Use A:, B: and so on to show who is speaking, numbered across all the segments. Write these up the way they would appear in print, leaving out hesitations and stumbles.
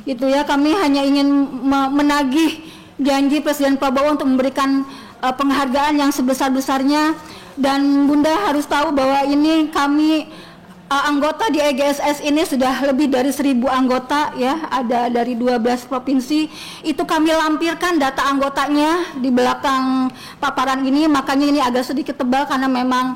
A: Itu ya, kami hanya ingin menagih janji Presiden Prabowo untuk memberikan penghargaan yang sebesar-besarnya, dan Bunda harus tahu bahwa ini kami anggota di EGSS ini sudah lebih dari 1.000 anggota ya, ada dari 12 provinsi. Itu kami lampirkan data anggotanya di belakang paparan ini, makanya ini agak sedikit tebal karena memang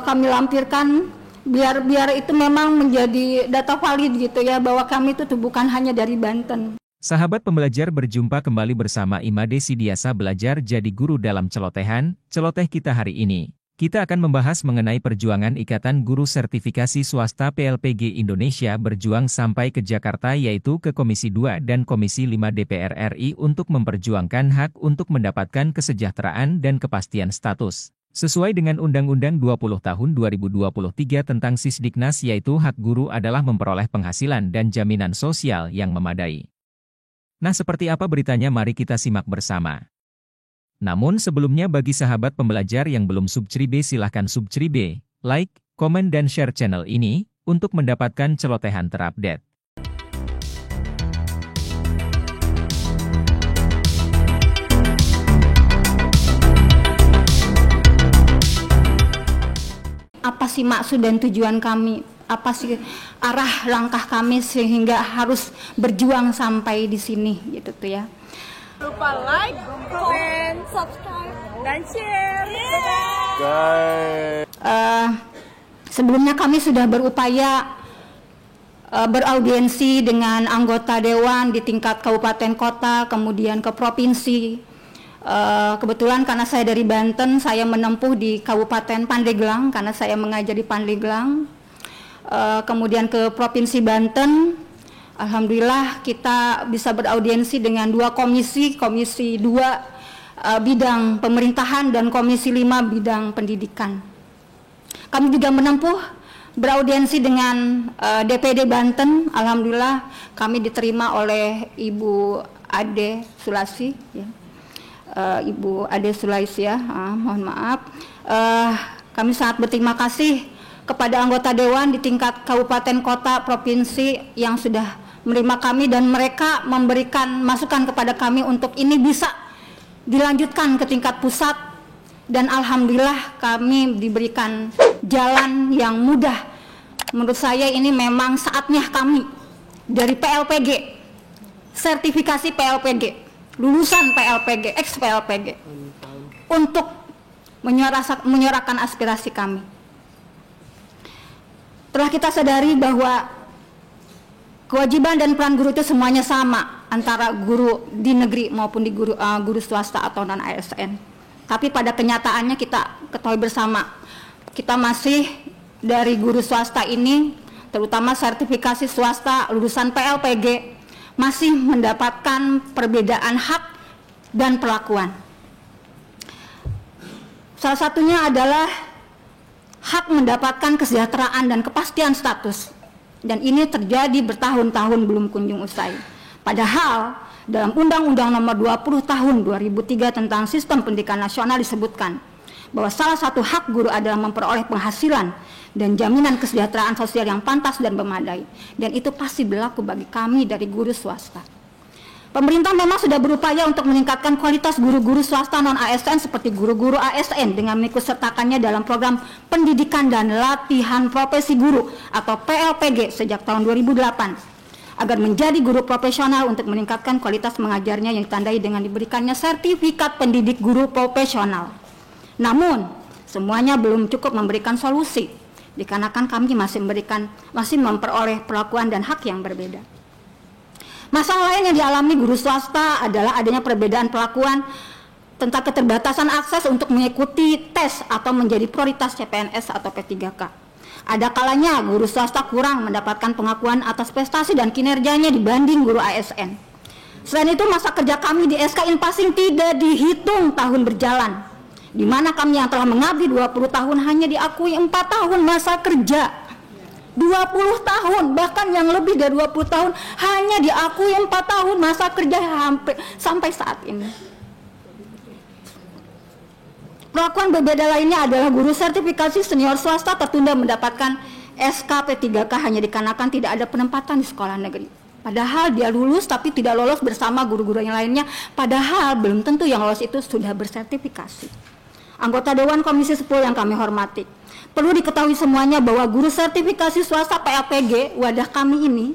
A: kami lampirkan biar itu memang menjadi data valid gitu ya, bahwa kami itu bukan hanya dari Banten.
B: Sahabat pembelajar, berjumpa kembali bersama Imade Sidiasa Belajar Jadi Guru dalam celotehan, celoteh kita hari ini. Kita akan membahas mengenai perjuangan Ikatan Guru Sertifikasi Swasta PLPG Indonesia berjuang sampai ke Jakarta, yaitu ke Komisi 2 dan Komisi 5 DPR RI untuk memperjuangkan hak untuk mendapatkan kesejahteraan dan kepastian status. Sesuai dengan Undang-Undang 20 tahun 2023 tentang Sisdiknas, yaitu hak guru adalah memperoleh penghasilan dan jaminan sosial yang memadai. Nah, seperti apa beritanya? Mari kita simak bersama. Namun sebelumnya, bagi sahabat pembelajar yang belum subscribe, silahkan subscribe, like, komen dan share channel ini, untuk mendapatkan celotehan terupdate.
A: Apa sih maksud dan tujuan kami? Apa sih arah langkah kami sehingga harus berjuang sampai di sini gitu tuh ya.
C: Lupa like, comment, subscribe, dan share.
A: Sebelumnya kami sudah berupaya beraudiensi dengan anggota dewan di tingkat kabupaten kota, kemudian ke provinsi. Kebetulan karena saya dari Banten, saya menempuh di Kabupaten Pandeglang karena saya mengajar di Pandeglang. Kemudian ke Provinsi Banten. Alhamdulillah kita bisa beraudiensi dengan 2 komisi, Komisi 2 bidang pemerintahan dan Komisi 5 bidang pendidikan. Kami juga menempuh beraudiensi dengan DPD Banten. Alhamdulillah kami diterima oleh Ibu Ade Sulasi ya. Ibu Ade Sulasi ya, mohon maaf. Kami sangat berterima kasih kepada anggota dewan di tingkat kabupaten kota provinsi yang sudah menerima kami, dan mereka memberikan masukan kepada kami untuk ini bisa dilanjutkan ke tingkat pusat, dan alhamdulillah kami diberikan jalan yang mudah. Menurut saya ini memang saatnya kami dari PLPG, sertifikasi PLPG, lulusan PLPG, ex PLPG, untuk menyuarakan aspirasi kami. Telah kita sadari bahwa kewajiban dan peran guru itu semuanya sama antara guru di negeri maupun di guru swasta atau non ASN. Tapi pada kenyataannya kita ketahui bersama, kita masih dari guru swasta ini, terutama sertifikasi swasta lulusan PLPG, masih mendapatkan perbedaan hak dan perlakuan. Salah satunya adalah hak mendapatkan kesejahteraan dan kepastian status. Dan ini terjadi bertahun-tahun belum kunjung usai. Padahal dalam Undang-Undang Nomor 20 Tahun 2003 tentang Sistem Pendidikan Nasional disebutkan bahwa salah satu hak guru adalah memperoleh penghasilan dan jaminan kesejahteraan sosial yang pantas dan memadai. Dan itu pasti berlaku bagi kami dari guru swasta. Pemerintah memang sudah berupaya untuk meningkatkan kualitas guru-guru swasta non-ASN seperti guru-guru ASN dengan mengikutsertakannya dalam program pendidikan dan latihan profesi guru atau PLPG sejak tahun 2008 agar menjadi guru profesional untuk meningkatkan kualitas mengajarnya yang ditandai dengan diberikannya sertifikat pendidik guru profesional. Namun, semuanya belum cukup memberikan solusi dikarenakan kami masih memperoleh perlakuan dan hak yang berbeda. Masalah lain yang dialami guru swasta adalah adanya perbedaan perlakuan tentang keterbatasan akses untuk mengikuti tes atau menjadi prioritas CPNS atau P3K. Ada kalanya guru swasta kurang mendapatkan pengakuan atas prestasi dan kinerjanya dibanding guru ASN. Selain itu, masa kerja kami di SK Inpasing tidak dihitung tahun berjalan, di mana kami yang telah mengabdi 20 tahun hanya diakui 4 tahun masa kerja. 20 tahun, bahkan yang lebih dari 20 tahun hanya diakui 4 tahun masa kerja sampai saat ini. Perlakuan berbeda lainnya adalah guru sertifikasi senior swasta tertunda mendapatkan SK P3K hanya dikarenakan tidak ada penempatan di sekolah negeri. Padahal dia lulus tapi tidak lolos bersama guru-guru yang lainnya, padahal belum tentu yang lolos itu sudah bersertifikasi. Anggota Dewan Komisi 10 yang kami hormati, perlu diketahui semuanya bahwa guru sertifikasi swasta PLPG wadah kami ini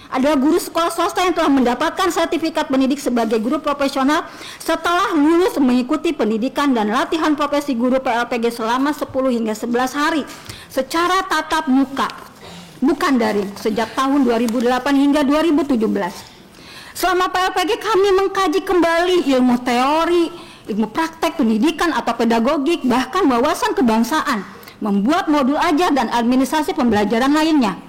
A: adalah guru sekolah swasta yang telah mendapatkan sertifikat pendidik sebagai guru profesional setelah lulus mengikuti pendidikan dan latihan profesi guru PLPG selama 10 hingga 11 hari secara tatap muka, bukan daring, sejak tahun 2008 hingga 2017. Selama PLPG kami mengkaji kembali ilmu teori, ilmu praktek pendidikan atau pedagogik, bahkan wawasan kebangsaan, membuat modul ajar dan administrasi pembelajaran lainnya.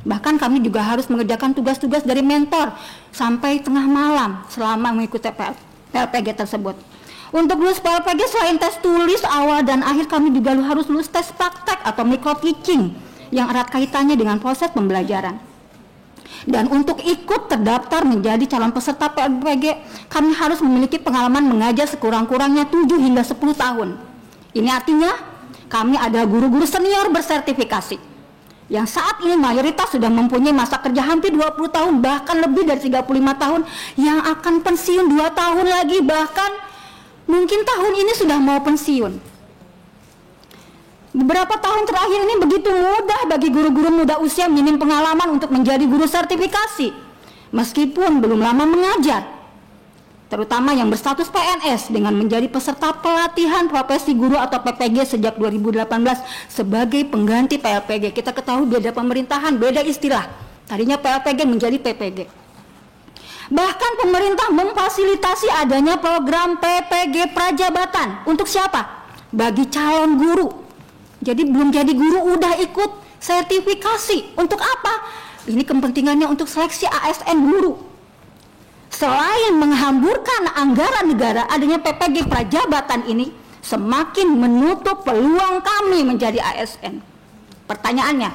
A: Bahkan kami juga harus mengerjakan tugas-tugas dari mentor sampai tengah malam selama mengikuti PLPG tersebut. Untuk lulus PLPG selain tes tulis awal dan akhir, kami juga harus lulus tes praktek atau micro teaching yang erat kaitannya dengan proses pembelajaran. Dan untuk ikut terdaftar menjadi calon peserta PLPG, kami harus memiliki pengalaman mengajar sekurang-kurangnya 7 hingga 10 tahun. Ini artinya kami adalah guru-guru senior bersertifikasi yang saat ini mayoritas sudah mempunyai masa kerja hampir 20 tahun, bahkan lebih dari 35 tahun, yang akan pensiun 2 tahun lagi, bahkan mungkin tahun ini sudah mau pensiun. Beberapa tahun terakhir ini begitu mudah bagi guru-guru muda usia minim pengalaman untuk menjadi guru sertifikasi, meskipun belum lama mengajar, terutama yang berstatus PNS dengan menjadi peserta pelatihan profesi guru atau PPG sejak 2018 sebagai pengganti PLPG. Kita ketahui beda pemerintahan, beda istilah. Tadinya PLPG menjadi PPG. Bahkan pemerintah memfasilitasi adanya program PPG Prajabatan. Untuk siapa? Bagi calon guru. Jadi belum jadi guru udah ikut sertifikasi. Untuk apa? Ini kepentingannya untuk seleksi ASN guru. Selain menghamburkan anggaran negara, adanya PPG Prajabatan ini semakin menutup peluang kami menjadi ASN. Pertanyaannya,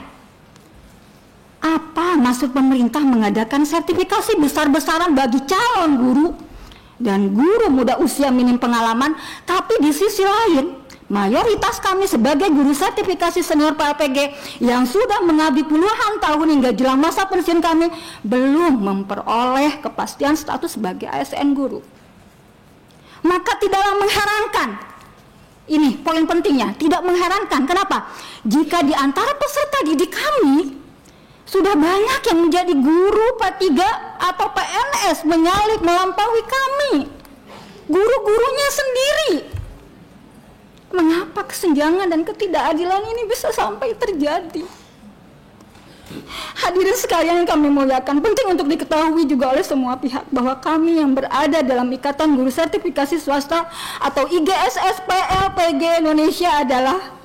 A: apa maksud pemerintah mengadakan sertifikasi besar-besaran bagi calon guru dan guru muda usia minim pengalaman, tapi di sisi lain mayoritas kami sebagai guru sertifikasi senior PLPG yang sudah mengabdi puluhan tahun hingga jelang masa pensiun kami belum memperoleh kepastian status sebagai ASN guru. Maka tidaklah mengherankan, ini poin pentingnya, tidak mengherankan. Kenapa? Jika di antara peserta didik kami sudah banyak yang menjadi guru P3 atau PNS menyalip melampaui kami, guru-gurunya sendiri. Mengapa kesenjangan dan ketidakadilan ini bisa sampai terjadi? Hadirin sekalian yang kami muliakan, penting untuk diketahui juga oleh semua pihak bahwa kami yang berada dalam Ikatan Guru Sertifikasi Swasta atau IGSS PLPG Indonesia adalah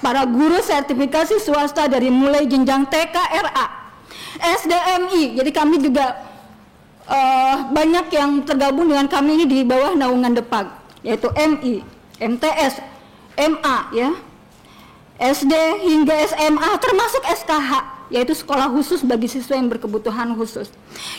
A: para guru sertifikasi swasta dari mulai jenjang TK RA, SDMI. Jadi kami juga banyak yang tergabung dengan kami ini di bawah naungan DEPAG, yaitu MI, MTS, MA, ya, SD hingga SMA, termasuk SKH, yaitu sekolah khusus bagi siswa yang berkebutuhan khusus.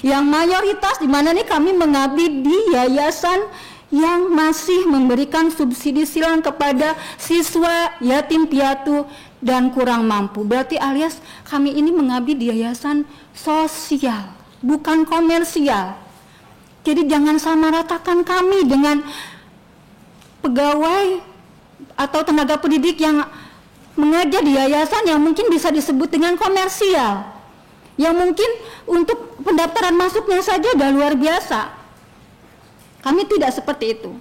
A: Yang mayoritas di mana nih kami mengabdi di yayasan yang masih memberikan subsidi silang kepada siswa yatim piatu dan kurang mampu. Berarti alias kami ini mengabdi di yayasan sosial, bukan komersial. Jadi jangan samaratakan kami dengan pegawai atau tenaga pendidik yang mengajar di yayasan yang mungkin bisa disebut dengan komersial, yang mungkin untuk pendaftaran masuknya saja udah luar biasa. Kami tidak seperti itu.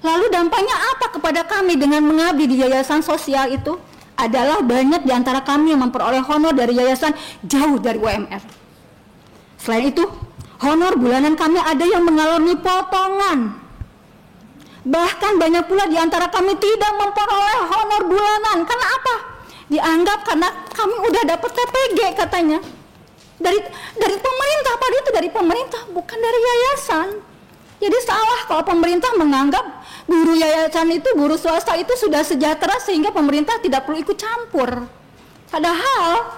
A: Lalu dampaknya apa kepada kami dengan mengabdi di yayasan sosial itu? Adalah banyak di antara kami yang memperoleh honor dari yayasan jauh dari UMR. Selain itu, honor bulanan kami ada yang mengalami potongan. Bahkan banyak pula di antara kami tidak memperoleh honor bulanan. Karena apa? Dianggap karena kami udah dapat TPG katanya. Dari pemerintah, padahal itu dari pemerintah, bukan dari yayasan. Jadi salah kalau pemerintah menganggap guru yayasan itu, guru swasta itu sudah sejahtera sehingga pemerintah tidak perlu ikut campur. Padahal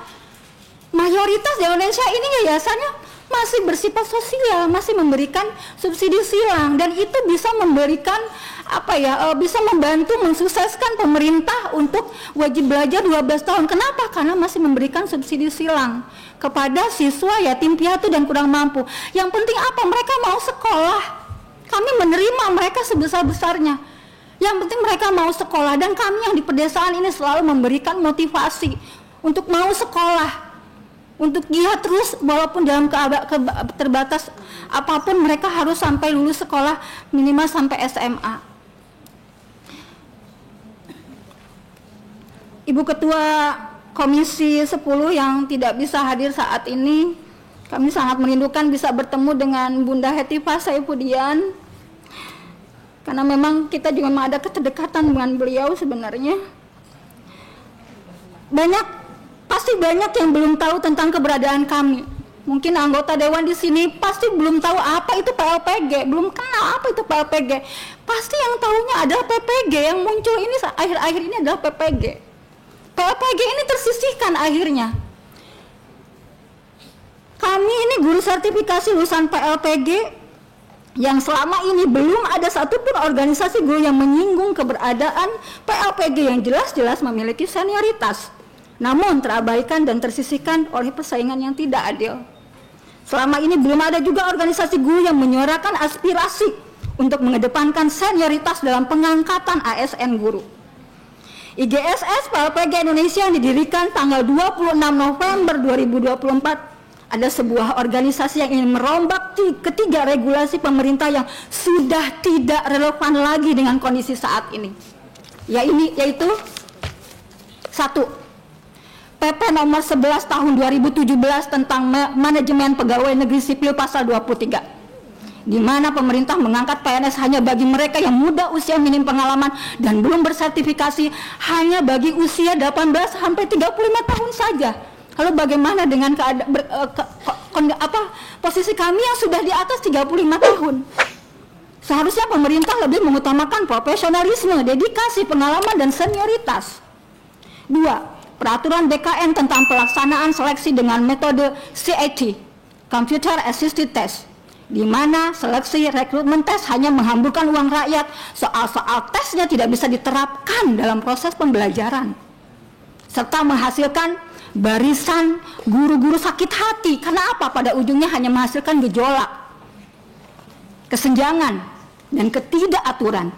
A: mayoritas di Indonesia ini yayasannya masih bersifat sosial, masih memberikan subsidi silang, dan itu bisa memberikan bisa membantu mensukseskan pemerintah untuk wajib belajar 12 tahun. Kenapa? Karena masih memberikan subsidi silang kepada siswa yatim piatu dan kurang mampu. Yang penting apa? Mereka mau sekolah. Kami menerima mereka sebesar-besarnya. Yang penting mereka mau sekolah, dan kami yang di pedesaan ini selalu memberikan motivasi untuk mau sekolah, untuk giat terus walaupun dalam terbatas apapun, mereka harus sampai lulus sekolah minimal sampai SMA. Ibu Ketua Komisi 10 yang tidak bisa hadir saat ini, kami sangat merindukan bisa bertemu dengan Bunda Hetifah Saifudian, karena memang kita juga ada keterikatan dengan beliau sebenarnya. Pasti banyak yang belum tahu tentang keberadaan kami. Mungkin anggota dewan di sini pasti belum tahu apa itu PLPG, belum kenal apa itu PLPG. Pasti yang tahunya adalah PPG, yang muncul ini akhir-akhir ini adalah PPG. PLPG ini tersisihkan akhirnya. Kami ini guru sertifikasi lulusan PLPG yang selama ini belum ada satupun organisasi guru yang menyinggung keberadaan PLPG yang jelas-jelas memiliki senioritas, namun terabaikan dan tersisihkan oleh persaingan yang tidak adil. Selama ini belum ada juga organisasi guru yang menyuarakan aspirasi untuk mengedepankan senioritas dalam pengangkatan ASN guru. IGSS PLPG Indonesia yang didirikan tanggal 26 November 2024 ada sebuah organisasi yang ingin merombak ketiga regulasi pemerintah yang sudah tidak relevan lagi dengan kondisi saat ini. Yaitu 1. PP nomor 11 tahun 2017 tentang manajemen pegawai negeri sipil pasal 23, di mana pemerintah mengangkat PNS hanya bagi mereka yang muda usia minim pengalaman dan belum bersertifikasi, hanya bagi usia 18 sampai 35 tahun saja. Lalu bagaimana dengan posisi kami yang sudah di atas 35 tahun? Seharusnya pemerintah lebih mengutamakan profesionalisme, dedikasi, pengalaman, dan senioritas. 2. Peraturan BKN tentang pelaksanaan seleksi dengan metode CAT, Computer Assisted Test, di mana seleksi rekrutmen tes hanya menghamburkan uang rakyat, soal-soal tesnya tidak bisa diterapkan dalam proses pembelajaran, serta menghasilkan barisan guru-guru sakit hati. Karena apa? Pada ujungnya hanya menghasilkan gejolak, kesenjangan, dan ketidakaturan.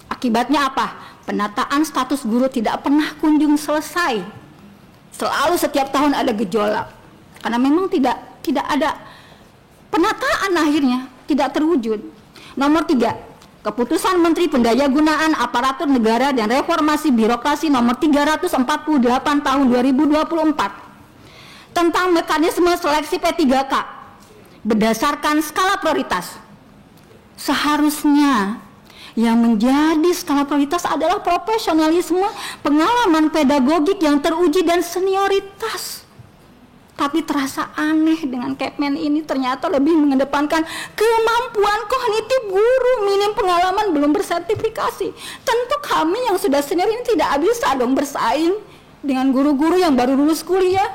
A: Akibatnya apa? Penataan status guru tidak pernah kunjung selesai. Selalu setiap tahun ada gejolak, karena memang tidak ada penataan, akhirnya tidak terwujud. Nomor 3, Keputusan Menteri Pendayagunaan Aparatur Negara dan Reformasi Birokrasi nomor 348 tahun 2024 tentang mekanisme seleksi P3K berdasarkan skala prioritas. Seharusnya yang menjadi skala prioritas adalah profesionalisme, pengalaman pedagogik yang teruji, dan senioritas. Tapi terasa aneh dengan Kepmen ini ternyata lebih mengedepankan kemampuan kognitif guru minim pengalaman belum bersertifikasi. Tentu kami yang sudah senior ini tidak bisa dong bersaing dengan guru-guru yang baru lulus kuliah.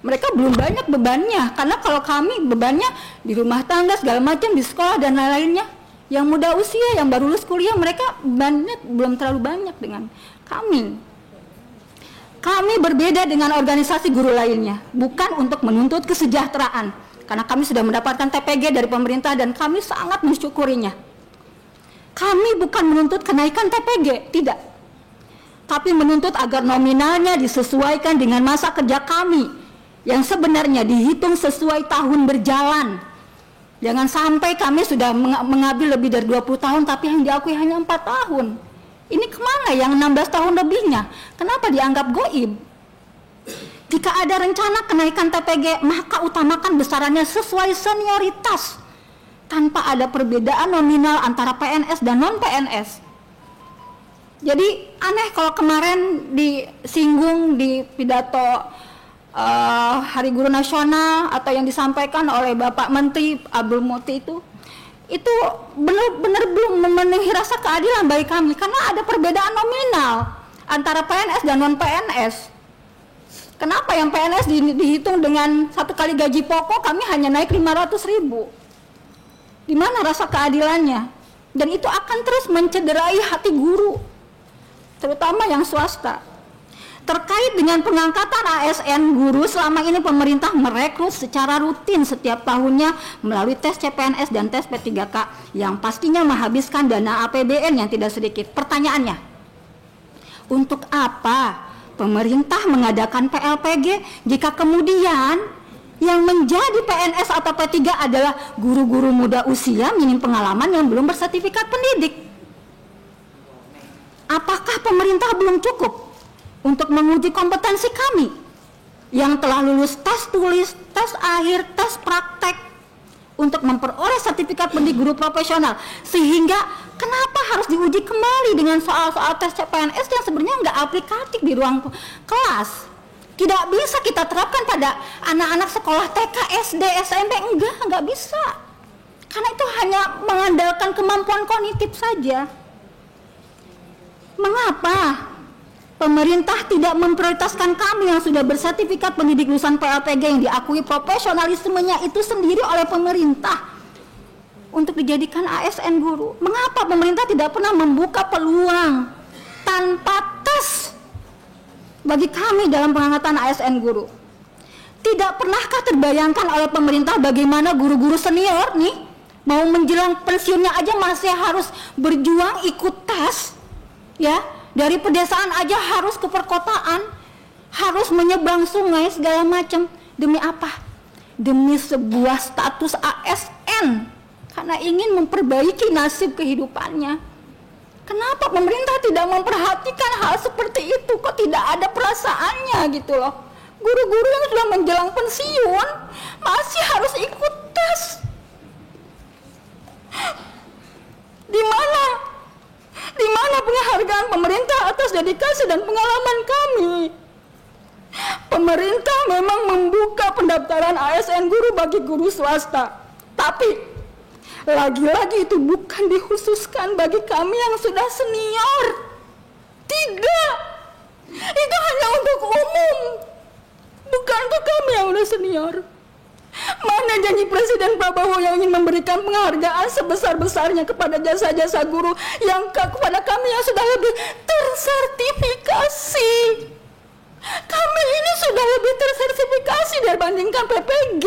A: Mereka belum banyak bebannya, karena kalau kami bebannya di rumah tangga segala macam, di sekolah dan lain-lainnya. Yang muda usia, yang baru lulus kuliah, mereka bebannya belum terlalu banyak dengan kami. Kami berbeda dengan organisasi guru lainnya, bukan untuk menuntut kesejahteraan, karena kami sudah mendapatkan TPG dari pemerintah dan kami sangat mensyukurinya. Kami bukan menuntut kenaikan TPG, tidak, tapi menuntut agar nominalnya disesuaikan dengan masa kerja kami yang sebenarnya dihitung sesuai tahun berjalan. Jangan sampai kami sudah mengabdi lebih dari 20 tahun tapi yang diakui hanya 4 tahun. Ini kemana yang 16 tahun lebihnya? Kenapa dianggap goib? Jika ada rencana kenaikan TPG, maka utamakan besarannya sesuai senioritas, tanpa ada perbedaan nominal antara PNS dan non-PNS. Jadi aneh kalau kemarin disinggung di pidato Hari Guru Nasional atau yang disampaikan oleh Bapak Menteri Abdul Muti itu benar-benar belum memenuhi rasa keadilan bagi kami, karena ada perbedaan nominal antara PNS dan non-PNS. Kenapa yang PNS dihitung dengan 1 kali gaji pokok, kami hanya naik 500.000? Di mana rasa keadilannya? Dan itu akan terus mencederai hati guru, terutama yang swasta. Terkait dengan pengangkatan ASN guru, selama ini pemerintah merekrut secara rutin setiap tahunnya melalui tes CPNS dan tes P3K yang pastinya menghabiskan dana APBN yang tidak sedikit. Pertanyaannya, untuk apa pemerintah mengadakan PLPG jika kemudian yang menjadi PNS atau P3 adalah guru-guru muda usia minim pengalaman yang belum bersertifikat pendidik? Apakah pemerintah belum cukup untuk menguji kompetensi kami yang telah lulus tes tulis, tes akhir, tes praktek untuk memperoleh sertifikat pendidik guru profesional? Sehingga kenapa harus diuji kembali dengan soal-soal tes CPNS yang sebenarnya nggak aplikatif di ruang kelas? Tidak bisa kita terapkan pada anak-anak sekolah TK, SD, SMP, nggak bisa. Karena itu hanya mengandalkan kemampuan kognitif saja. Mengapa pemerintah tidak memprioritaskan kami yang sudah bersertifikat pendidik lulusan PLPG yang diakui profesionalismenya itu sendiri oleh pemerintah untuk dijadikan ASN guru? Mengapa pemerintah tidak pernah membuka peluang tanpa tes bagi kami dalam pengangkatan ASN guru? Tidak pernahkah terbayangkan oleh pemerintah bagaimana guru-guru senior nih mau menjelang pensiunnya aja masih harus berjuang ikut tes, ya? Dari pedesaan aja harus ke perkotaan, harus menyeberang sungai segala macam. Demi apa? Demi sebuah status ASN, karena ingin memperbaiki nasib kehidupannya. Kenapa pemerintah tidak memperhatikan hal seperti itu? Kok tidak ada perasaannya gitu loh? Guru-guru yang sudah menjelang pensiun masih harus ikut tes. Di mana penghargaan pemerintah atas dedikasi dan pengalaman kami? Pemerintah memang membuka pendaftaran ASN guru bagi guru swasta, tapi lagi-lagi itu bukan dikhususkan bagi kami yang sudah senior. Tidak, itu hanya untuk umum, bukan untuk kami yang sudah senior. Mana janji Presiden Prabowo yang ingin memberikan penghargaan sebesar-besarnya kepada jasa-jasa guru yang kepada kami yang sudah lebih tersertifikasi? Kami ini sudah lebih tersertifikasi dibandingkan PPG.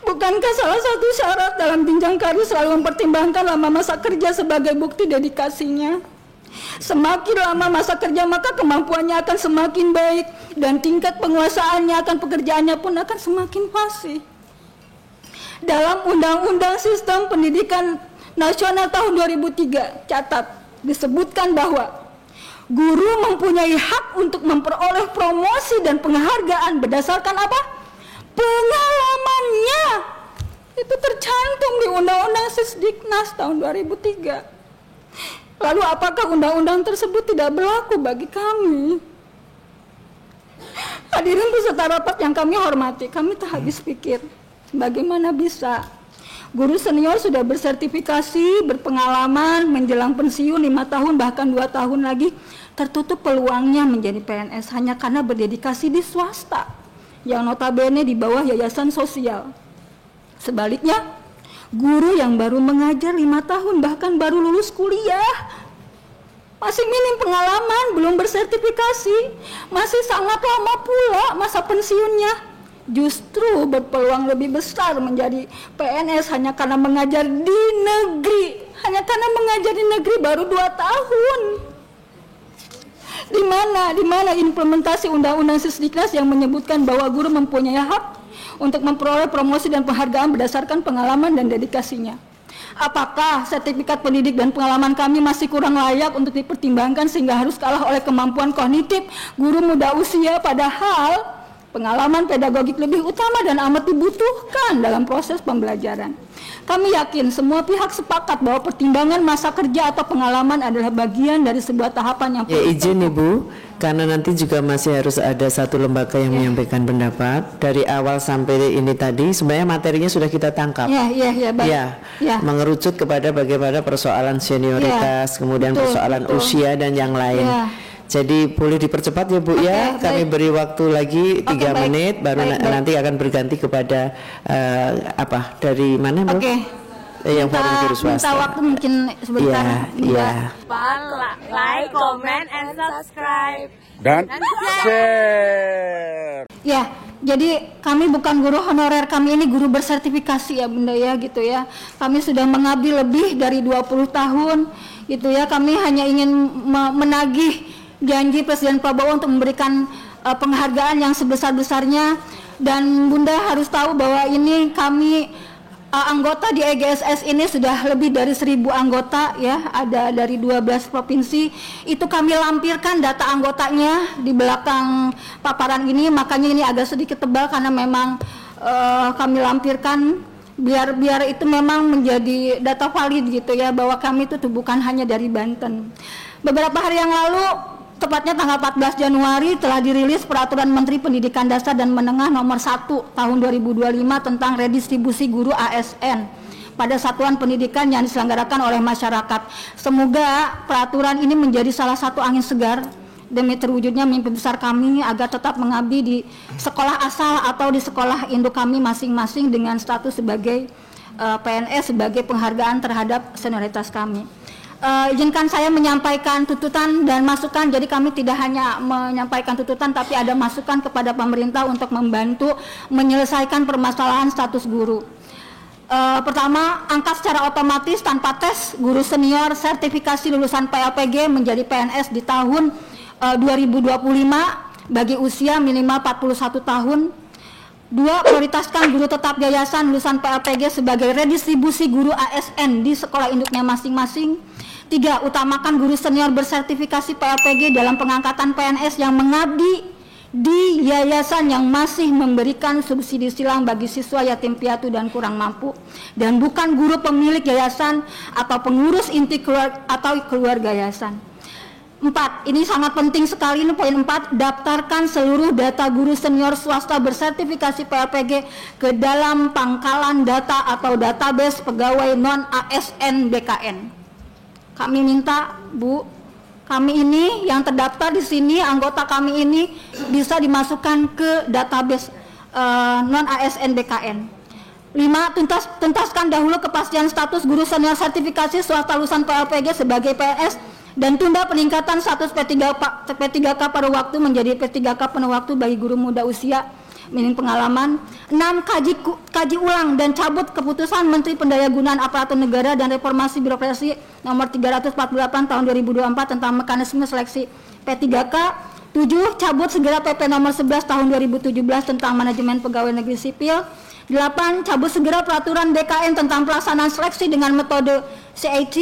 A: Bukankah salah satu syarat dalam jenjang karir selalu mempertimbangkan lama masa kerja sebagai bukti dedikasinya? Semakin lama masa kerja maka kemampuannya akan semakin baik dan tingkat penguasaannya akan pekerjaannya pun akan semakin fasih. Dalam Undang-Undang Sistem Pendidikan Nasional tahun 2003 catat disebutkan bahwa guru mempunyai hak untuk memperoleh promosi dan penghargaan berdasarkan apa? Pengalamannya. Itu tercantum di Undang-Undang Sisdiknas tahun 2003. Lalu apakah undang-undang tersebut tidak berlaku bagi kami? Hadirin peserta rapat yang kami hormati, kami tak habis pikir bagaimana bisa guru senior sudah bersertifikasi, berpengalaman, menjelang pensiun 5 tahun bahkan 2 tahun lagi tertutup peluangnya menjadi PNS hanya karena berdedikasi di swasta yang notabene di bawah yayasan sosial. Sebaliknya, guru yang baru mengajar 5 tahun bahkan baru lulus kuliah, masih minim pengalaman, belum bersertifikasi, masih sangat lama pula masa pensiunnya, justru berpeluang lebih besar menjadi PNS hanya karena mengajar di negeri, hanya karena mengajar di negeri baru 2 tahun. Di mana implementasi Undang-Undang Sisdiknas yang menyebutkan bahwa guru mempunyai hak untuk memperoleh promosi dan penghargaan berdasarkan pengalaman dan dedikasinya? Apakah sertifikat pendidik dan pengalaman kami masih kurang layak untuk dipertimbangkan sehingga harus kalah oleh kemampuan kognitif guru muda usia, padahal pengalaman pedagogik lebih utama dan amat dibutuhkan dalam proses pembelajaran? Kami yakin semua pihak sepakat bahwa pertimbangan masa kerja atau pengalaman adalah bagian dari sebuah tahapan yang
D: ya, izin Ibu, karena nanti juga masih harus ada satu lembaga yang menyampaikan pendapat. Dari awal sampai ini tadi sebenarnya materinya sudah kita tangkap.
A: Baik.
D: Mengerucut kepada bagaimana persoalan senioritas, kemudian persoalan usia dan yang lain. Jadi boleh dipercepat ya Bu ya. Kami beri waktu lagi 3 menit baru nanti akan berganti kepada dari mana Bu? Yang dari guru swasta.
A: Minta waktu mungkin sebentar.
D: Iya.
C: Like, comment, and subscribe.
E: Dan share.
A: Ya, jadi kami bukan guru honorer, kami ini guru bersertifikasi ya Bunda ya gitu ya. Kami sudah mengabdi lebih dari 20 tahun gitu ya. Kami hanya ingin menagih janji Presiden Prabowo untuk memberikan penghargaan yang sebesar-besarnya, dan Bunda harus tahu bahwa ini kami anggota di EGSS ini sudah lebih dari 1.000 anggota ya, ada dari 12 provinsi. Itu kami lampirkan data anggotanya di belakang paparan ini, makanya ini agak sedikit tebal karena memang kami lampirkan biar itu memang menjadi data valid gitu ya, bahwa kami itu bukan hanya dari Banten. Beberapa hari yang lalu, tepatnya tanggal 14 Januari telah dirilis Peraturan Menteri Pendidikan Dasar dan Menengah Nomor 1 Tahun 2025 tentang redistribusi guru ASN pada satuan pendidikan yang diselenggarakan oleh masyarakat. Semoga peraturan ini menjadi salah satu angin segar demi terwujudnya mimpi besar kami agar tetap mengabdi di sekolah asal atau di sekolah induk kami masing-masing dengan status sebagai PNS, sebagai penghargaan terhadap senioritas kami. Izinkan saya menyampaikan tuntutan dan masukan. Jadi kami tidak hanya menyampaikan tuntutan, tapi ada masukan kepada pemerintah untuk membantu menyelesaikan permasalahan status guru. Pertama, angkat secara otomatis tanpa tes guru senior sertifikasi lulusan PLPG menjadi PNS di tahun 2025 bagi usia minimal 41 tahun. 2, prioritaskan guru tetap yayasan lulusan PLPG sebagai redistribusi guru ASN di sekolah induknya masing-masing. 3, utamakan guru senior bersertifikasi PLPG dalam pengangkatan PNS yang mengabdi di yayasan yang masih memberikan subsidi silang bagi siswa yatim piatu dan kurang mampu, dan bukan guru pemilik yayasan atau pengurus inti keluarga yayasan. 4, ini sangat penting sekali, ini poin 4, daftarkan seluruh data guru senior swasta bersertifikasi PLPG ke dalam pangkalan data atau database pegawai non-ASN BKN. Kami minta Bu, kami ini yang terdaftar di sini, anggota kami ini bisa dimasukkan ke database non-ASN BKN. 5, tuntaskan dahulu kepastian status guru senior sertifikasi swasta lulusan PLPG sebagai PNS dan tunda peningkatan status P3K pada waktu menjadi P3K penuh waktu bagi guru muda usia minim pengalaman. 6, kaji ulang dan cabut keputusan Menteri Pendayagunaan Aparatur Negara dan Reformasi Birokrasi nomor 348 tahun 2024 tentang mekanisme seleksi P3K. 7, cabut segera PP nomor 11 tahun 2017 tentang manajemen pegawai negeri sipil. 8, cabut segera peraturan BKN tentang pelaksanaan seleksi dengan metode CAT.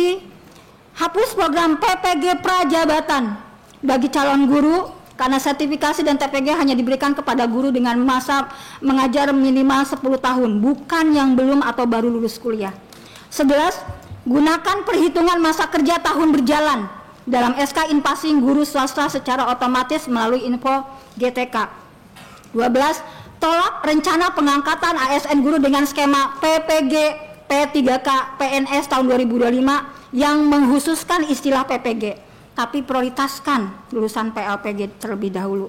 A: Hapus program PPG prajabatan bagi calon guru karena sertifikasi dan TPG hanya diberikan kepada guru dengan masa mengajar minimal 10 tahun, bukan yang belum atau baru lulus kuliah. 11, gunakan perhitungan masa kerja tahun berjalan dalam SK Inpassing guru swasta secara otomatis melalui info GTK. 12, tolak rencana pengangkatan ASN guru dengan skema PPG P3K PNS tahun 2025 yang menghususkan istilah PPG, tapi prioritaskan lulusan PLPG terlebih dahulu.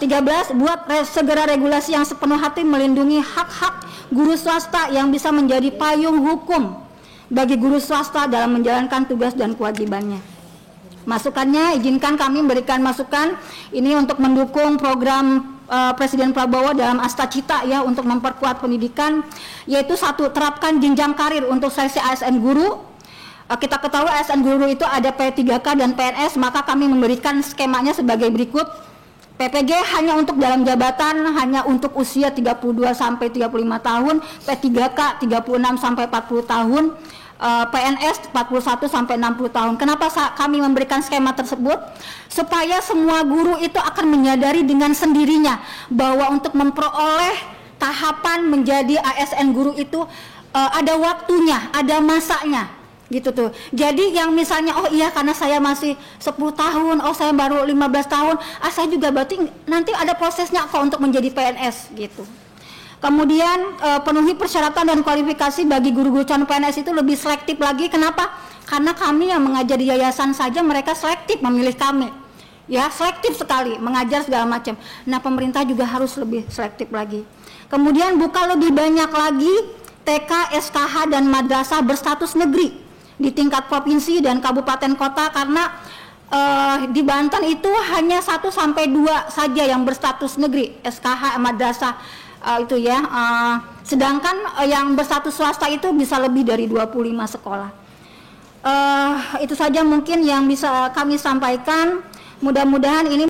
A: 13, buat segera regulasi yang sepenuh hati melindungi hak-hak guru swasta yang bisa menjadi payung hukum bagi guru swasta dalam menjalankan tugas dan kewajibannya. Masukannya, izinkan kami memberikan masukan ini untuk mendukung program Presiden Prabowo dalam Asta Cita ya, untuk memperkuat pendidikan, yaitu 1, terapkan jenjang karir untuk seleksi ASN guru. Kita ketahui ASN guru itu ada P3K dan PNS, maka kami memberikan skemanya sebagai berikut. PPG hanya untuk dalam jabatan, hanya untuk usia 32 sampai 35 tahun, P3K 36 sampai 40 tahun, PNS 41 sampai 60 tahun. Kenapa kami memberikan skema tersebut? Supaya semua guru itu akan menyadari dengan sendirinya bahwa untuk memperoleh tahapan menjadi ASN guru itu ada waktunya, ada masanya. Gitu tuh. Jadi yang misalnya oh iya karena saya masih 10 tahun, oh saya baru 15 tahun, saya juga berarti nanti ada prosesnya kok untuk menjadi PNS gitu. Kemudian penuhi persyaratan dan kualifikasi bagi guru-guru calon PNS itu lebih selektif lagi. Kenapa? Karena kami yang mengajar di yayasan saja mereka selektif memilih kami. ya selektif sekali, mengajar segala macam. Nah, pemerintah juga harus lebih selektif lagi. Kemudian buka lebih banyak lagi TK, SKH dan madrasah berstatus negeri di tingkat provinsi dan kabupaten kota, karena di Banten itu hanya 1 sampai 2 saja yang berstatus negeri, SKH, madrasah itu ya. Sedangkan yang berstatus swasta itu bisa lebih dari 25 sekolah. Itu saja mungkin yang bisa kami sampaikan. Mudah-mudahan ini